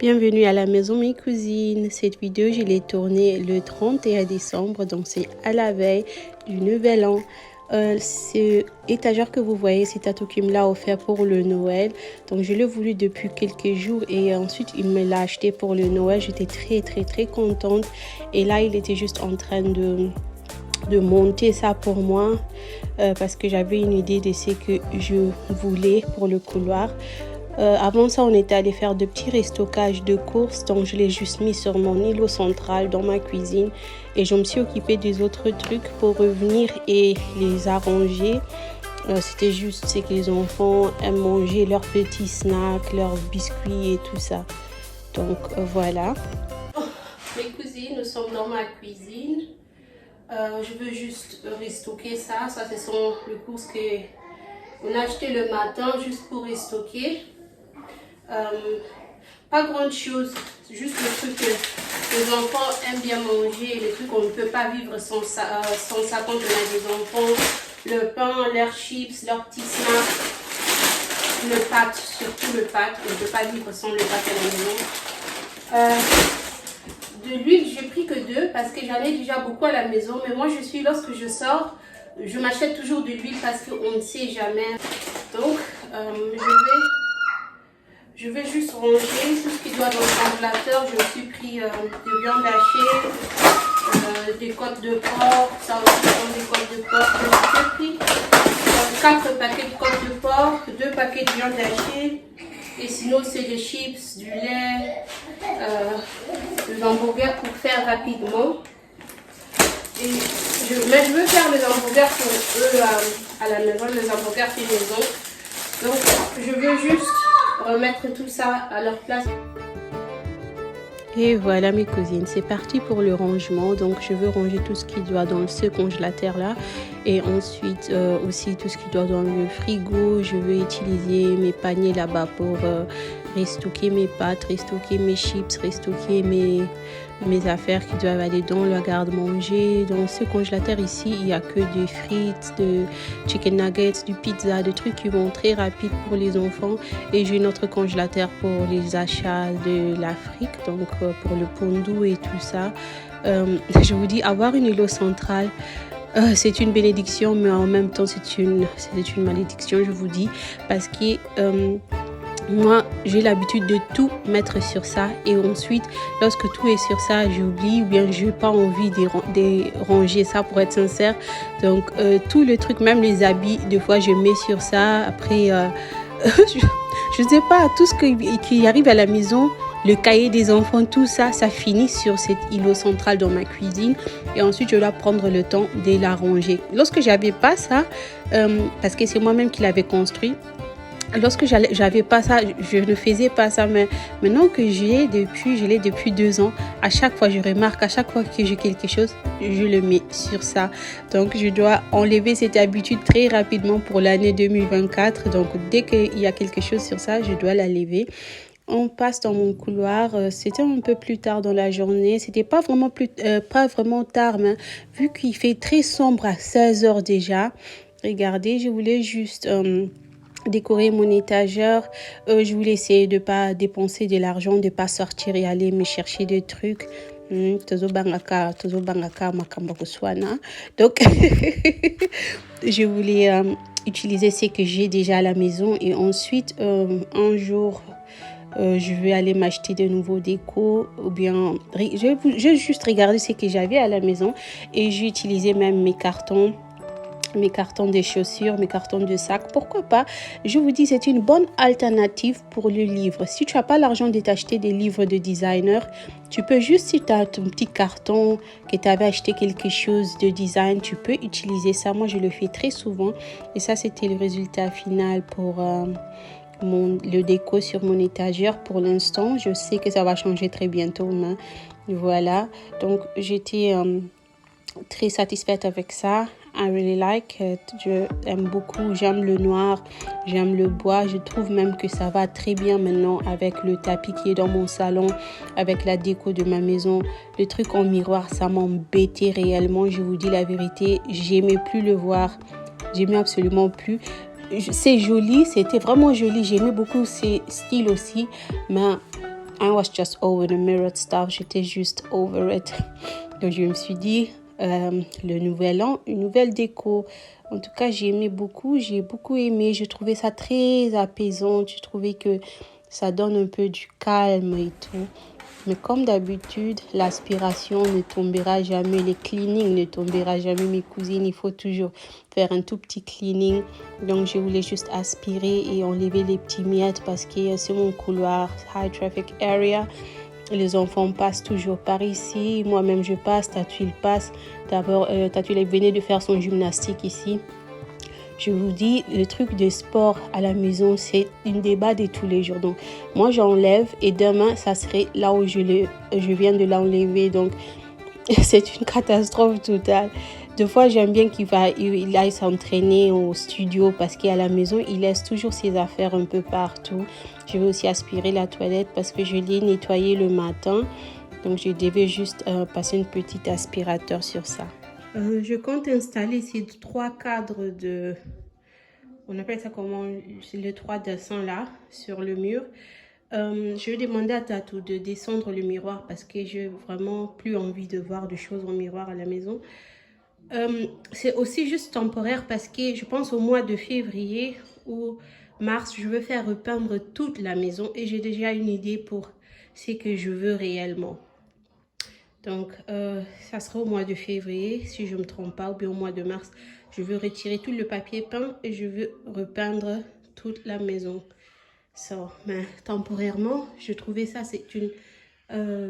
Bienvenue à la maison mes cousines. Cette vidéo je l'ai tournée le 31 décembre, donc c'est à la veille du nouvel an. Ce étagère que vous voyez, c'est Tatou qui me l'a offert pour le Noël. Donc je l'ai voulu depuis quelques jours et ensuite il me l'a acheté pour le Noël. J'étais très contente et là il était juste en train de monter ça pour moi parce que j'avais une idée de ce que je voulais pour le couloir. Avant ça, on était allé faire de petits restockages de courses, donc je l'ai juste mis sur mon îlot central dans ma cuisine et je me suis occupée des autres trucs pour revenir et les arranger. C'était juste ce que les enfants aiment manger, leurs petits snacks, leurs biscuits et tout ça. Donc voilà. Mes cousines, nous sommes dans ma cuisine. Je veux juste restocker ça. Ça, ce sont les courses qu'on a achetées le matin juste pour restocker. Pas grand chose, juste le truc que les enfants aiment bien manger, les trucs qu'on ne peut pas vivre sans ça quand on a des enfants. Le pain, leurs chips, leurs petits snacks, le pâte, surtout le pâte, on ne peut pas vivre sans le pâte à la maison. De l'huile, j'ai pris que 2 parce que j'en ai déjà beaucoup à la maison, mais moi lorsque je sors, je m'achète toujours de l'huile parce qu'on ne sait jamais. Donc, je vais juste ranger tout ce qui doit dans le congélateur. Je me suis pris des viandes hachées, des côtes de porc, ça aussi sont des côtes de porc. J'ai pris 4 paquets de côtes de porc, 2 paquets de viande hachée. Et sinon, c'est des chips, du lait, des hamburgers pour faire rapidement. Mais je veux faire les hamburgers pour eux à la maison, les hamburgers fait maison. Donc, je veux juste remettre tout ça à leur place. Et voilà mes cousines, c'est parti pour le rangement. Donc je veux ranger tout ce qui doit dans ce congélateur là et ensuite aussi tout ce qui doit dans le frigo. Je veux utiliser mes paniers là-bas pour restocker mes pâtes, restocker mes chips, restocker mes affaires qui doivent aller dans le garde-manger. Dans ce congélateur ici, il n'y a que des frites, de chicken nuggets, du pizza, des trucs qui vont très rapide pour les enfants. Et j'ai notre congélateur pour les achats de l'Afrique, donc pour le pondou et tout ça. Je vous dis, avoir une îlot centrale, c'est une bénédiction, mais en même temps, c'est une malédiction, je vous dis, parce que moi, j'ai l'habitude de tout mettre sur ça et ensuite, lorsque tout est sur ça, j'oublie ou bien je n'ai pas envie de ranger ça pour être sincère. Donc, tout le truc, même les habits, des fois, je mets sur ça. Après, je ne sais pas, tout ce qui arrive à la maison, le cahier des enfants, tout ça, ça finit sur cet îlot central dans ma cuisine. Et ensuite, je dois prendre le temps de la ranger. Lorsque j'avais pas ça, parce que c'est moi-même qui l'avais construit, lorsque j'avais pas ça, je ne faisais pas ça, mais maintenant que je l'ai depuis 2 ans, à chaque fois je remarque, à chaque fois que j'ai quelque chose, je le mets sur ça. Donc je dois enlever cette habitude très rapidement pour l'année 2024. Donc dès qu'il y a quelque chose sur ça, je dois la lever. On passe dans mon couloir. C'était un peu plus tard dans la journée. C'était pas vraiment tard, mais vu qu'il fait très sombre à 16h déjà. Regardez, je voulais juste décorer mon étagère. Je voulais essayer de pas dépenser de l'argent, de pas sortir et aller me chercher des trucs. Donc je voulais utiliser ce que j'ai déjà à la maison et ensuite un jour je vais aller m'acheter de nouveaux décos ou bien je juste regarder ce que j'avais à la maison et j'ai utilisé même mes cartons de chaussures, mes cartons de sacs, pourquoi pas. Je vous dis, c'est une bonne alternative pour le livre. Si tu n'as pas l'argent de t'acheter des livres de designer, tu peux juste, si tu as ton petit carton, que tu avais acheté quelque chose de design, tu peux utiliser ça. Moi, je le fais très souvent et ça, c'était le résultat final pour le déco sur mon étagère pour l'instant. Je sais que ça va changer très bientôt, mais voilà. Donc, j'étais très satisfaite avec ça. I really like it. Je aime beaucoup. J'aime le noir. J'aime le bois. Je trouve même que ça va très bien maintenant avec le tapis qui est dans mon salon, avec la déco de ma maison. Le truc en miroir, ça m'embêtait réellement. Je vous dis la vérité. J'aimais plus le voir. J'aimais absolument plus. C'est joli. C'était vraiment joli. J'aimais beaucoup ces styles aussi. Mais I was just over the mirrored stuff. J'étais juste over it. Donc, je me suis dit, le nouvel an, une nouvelle déco. En tout cas, j'ai beaucoup aimé. Je trouvais ça très apaisant. Je trouvais que ça donne un peu du calme et tout. Mais comme d'habitude, l'aspiration ne tombera jamais, les cleanings ne tombera jamais. Mes cousines, il faut toujours faire un tout petit cleaning. Donc, je voulais juste aspirer et enlever les petits miettes parce que c'est mon couloir, high traffic area. Les enfants passent toujours par ici. Moi-même, je passe. Tatu, il passe. D'abord, Tatu, il venait de faire son gymnastique ici. Je vous dis, le truc de sport à la maison, c'est une débat de tous les jours. Donc, moi, j'enlève et demain, ça serait là où je viens de l'enlever. Donc, c'est une catastrophe totale. Deux fois, j'aime bien qu'il aille s'entraîner au studio parce qu'à la maison, il laisse toujours ses affaires un peu partout. Je vais aussi aspirer la toilette parce que je l'ai nettoyée le matin. Donc, je devais juste passer une petite aspirateur sur ça. Je compte installer ces 3 cadres de... On appelle ça comment? C'est les 3 dessins là, sur le mur. Je vais demander à Tatou de descendre le miroir parce que j'ai vraiment plus envie de voir de choses en miroir à la maison. C'est aussi juste temporaire parce que je pense au mois de février ou mars, je veux faire repeindre toute la maison et j'ai déjà une idée pour ce que je veux réellement. Donc, ça sera au mois de février, si je ne me trompe pas, ou bien au mois de mars. Je veux retirer tout le papier peint et je veux repeindre toute la maison. Mais temporairement, je trouvais ça, c'est une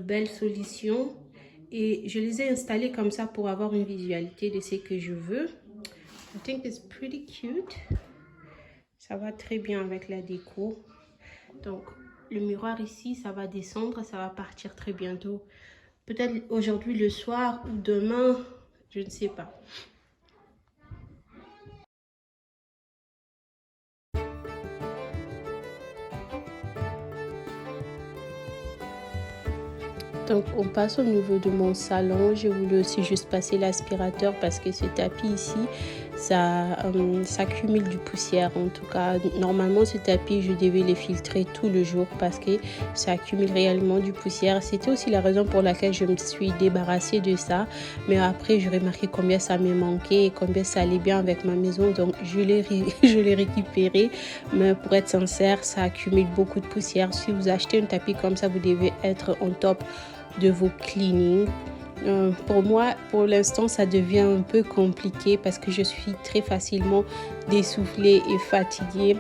belle solution. Et je les ai installés comme ça pour avoir une visualité de ce que je veux. I think it's pretty cute. Ça va très bien avec la déco. Donc, le miroir ici, ça va descendre, ça va partir très bientôt. Peut-être aujourd'hui le soir ou demain, je ne sais pas. Donc, on passe au niveau de mon salon. Je voulais aussi juste passer l'aspirateur parce que ce tapis ici, ça cumule du poussière. En tout cas, normalement, ce tapis, je devais le filtrer tout le jour parce que ça accumule réellement du poussière. C'était aussi la raison pour laquelle je me suis débarrassée de ça. Mais après, j'ai remarqué combien ça me manquait et combien ça allait bien avec ma maison. Donc, je l'ai récupéré. Mais pour être sincère, ça accumule beaucoup de poussière. Si vous achetez un tapis comme ça, vous devez être on top de vos cleanings. Pour moi, pour l'instant, ça devient un peu compliqué parce que je suis très facilement dessoufflée et fatiguée.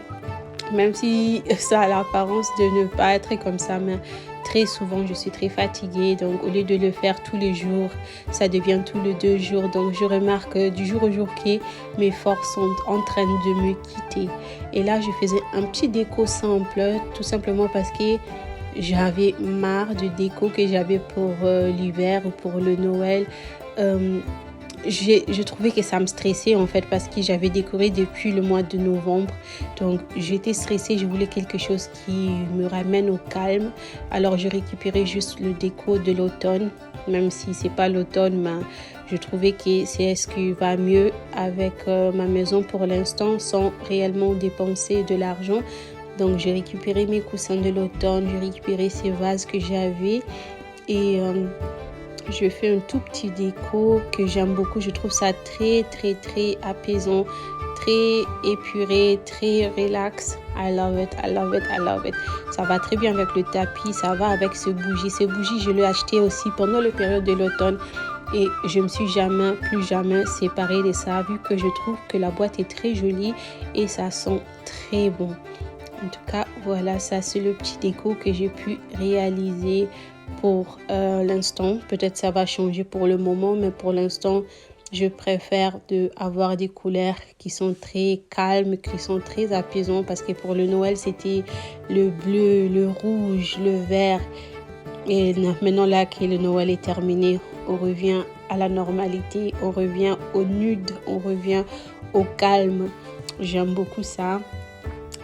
Même si ça a l'apparence de ne pas être comme ça, mais très souvent, je suis très fatiguée. Donc, au lieu de le faire tous les jours, ça devient tous les 2 jours. Donc, je remarque du jour au jour que mes forces sont en train de me quitter. Et là, je faisais un petit déco simple, tout simplement parce que j'avais marre de déco que j'avais pour l'hiver ou pour le Noël. Je trouvais que ça me stressait en fait parce que j'avais décoré depuis le mois de novembre. Donc j'étais stressée, je voulais quelque chose qui me ramène au calme. Alors je récupérais juste le déco de l'automne, même si c'est pas l'automne, mais je trouvais que c'est ce qui va mieux avec ma maison pour l'instant sans réellement dépenser de l'argent. Donc, j'ai récupéré mes coussins de l'automne, j'ai récupéré ces vases que j'avais et je fais un tout petit déco que j'aime beaucoup. Je trouve ça très, très, très apaisant, très épuré, très relax. I love it, I love it, I love it. Ça va très bien avec le tapis, ça va avec ce bougie. Ce bougie, je l'ai acheté aussi pendant la période de l'automne. Et je me suis plus jamais séparée de ça, vu que je trouve que la boîte est très jolie et ça sent très bon. En tout cas, voilà, ça c'est le petit déco que j'ai pu réaliser pour l'instant. Peut-être ça va changer pour le moment, mais pour l'instant, je préfère avoir des couleurs qui sont très calmes, qui sont très apaisantes. Parce que pour le Noël, c'était le bleu, le rouge, le vert. Et maintenant là que le Noël est terminé, on revient à la normalité, on revient au nude, on revient au calme. J'aime beaucoup ça.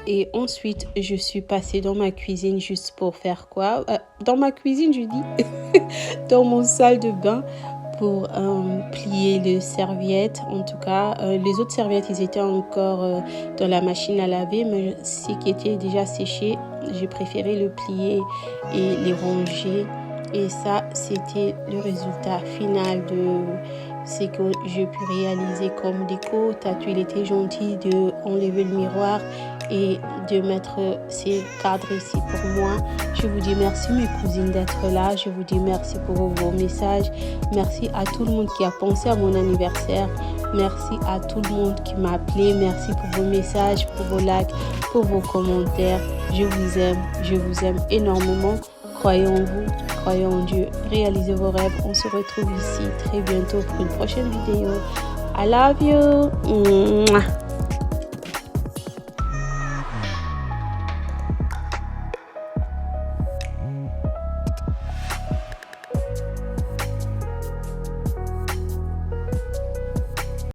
Et ensuite, je suis passée dans ma cuisine juste pour faire quoi? Dans ma cuisine, je dis, dans mon salle de bain pour plier les serviettes. En tout cas, les autres serviettes, ils étaient encore dans la machine à laver, mais ce qui était déjà séché, j'ai préféré le plier et les ranger. Et ça, c'était le résultat final de ce que j'ai pu réaliser comme déco. Tatou, il était gentil de enlever le miroir et de mettre ces cadres ici pour moi. Je vous dis merci mes cousines d'être là. Je vous dis merci pour vos messages. Merci à tout le monde qui a pensé à mon anniversaire. Merci à tout le monde qui m'a appelé. Merci pour vos messages, pour vos likes, pour vos commentaires. Je vous aime énormément. Croyez en vous, croyez en Dieu, réalisez vos rêves. On se retrouve ici très bientôt pour une prochaine vidéo. I love you. Mouah.